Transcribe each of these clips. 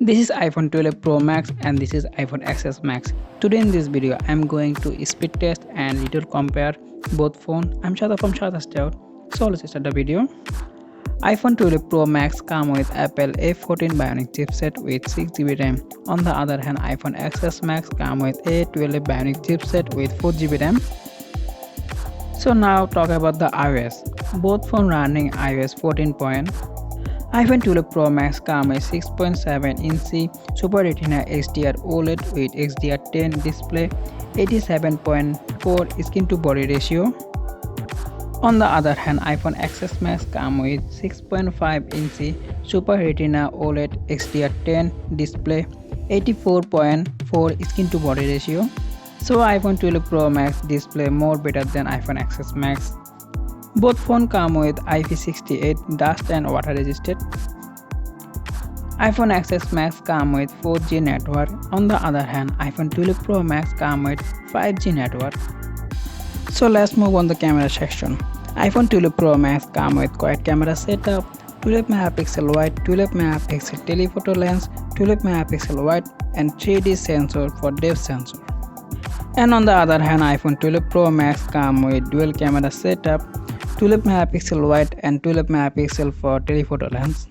This is iPhone 12 Pro Max and this is iPhone XS Max. Today in this video I am going to speed test and little compare both phone. I'm Shada from SHADAT'S Dayout. So let's start the video. iPhone 12 Pro Max come with Apple A14 Bionic chipset with 6GB RAM. On the other hand, iPhone XS Max come with A12 Bionic chipset with 4GB RAM. So now talk about the iOS. Both phone running iOS 14. iPhone 12 Pro Max come with 6.7-inch Super Retina HDR OLED with XDR10 display, 87.4 skin to body ratio. On the other hand, iPhone XS Max come with 6.5-inch Super Retina OLED XDR10 display, 84.4 skin to body ratio. So iPhone 12 Pro Max display more better than iPhone XS Max. Both phones come with IP68 dust and water resistant. iPhone XS Max come with 4G network. On the other hand, iPhone 12 Pro Max come with 5G network. So let's move on the camera section. iPhone 12 Pro Max come with quad camera setup, 12 megapixel wide, 12 megapixel telephoto lens, 12 megapixel wide and 3D sensor for depth sensor. And on the other hand, iPhone 12 Pro Max come with dual camera setup, 12 megapixel wide and 12 megapixel for telephoto lens.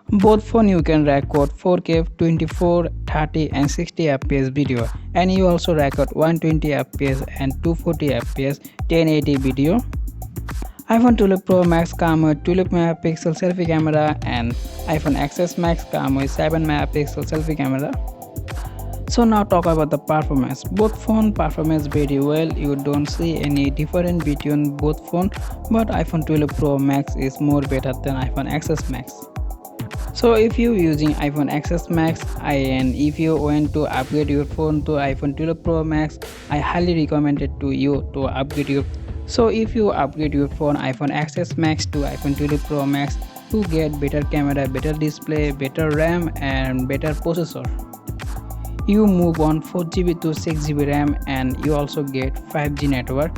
Both phone you can record 4K, 24, 30 and 60 fps video, and you also record 120 fps and 240 fps 1080 video. iPhone 12 Pro Max come with 12 megapixel selfie camera and iPhone XS Max come with 7 megapixel selfie camera. So now talk about the performance. Both phone performance very well. You don't see any difference between both phone, but iPhone 12 Pro Max is more better than iPhone XS Max. So if you using iPhone XS Max and if you want to upgrade your phone to iPhone 12 Pro Max, I highly recommend it to you to upgrade your. So if you upgrade your phone iPhone XS Max to iPhone 12 Pro Max, you get better camera, better display, better RAM and better processor. You move on 4GB to 6GB RAM and you also get 5G network.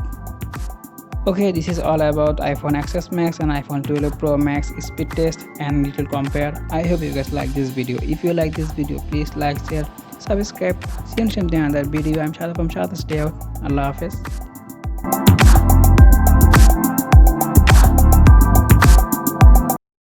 Okay, this is all about iPhone XS Max and iPhone 12 Pro Max speed test and little compare. I hope you guys like this video. If you like this video, please like, share, subscribe. See you in another video. I'm Shada from SHADAT'S Dayout. Allah Hafiz.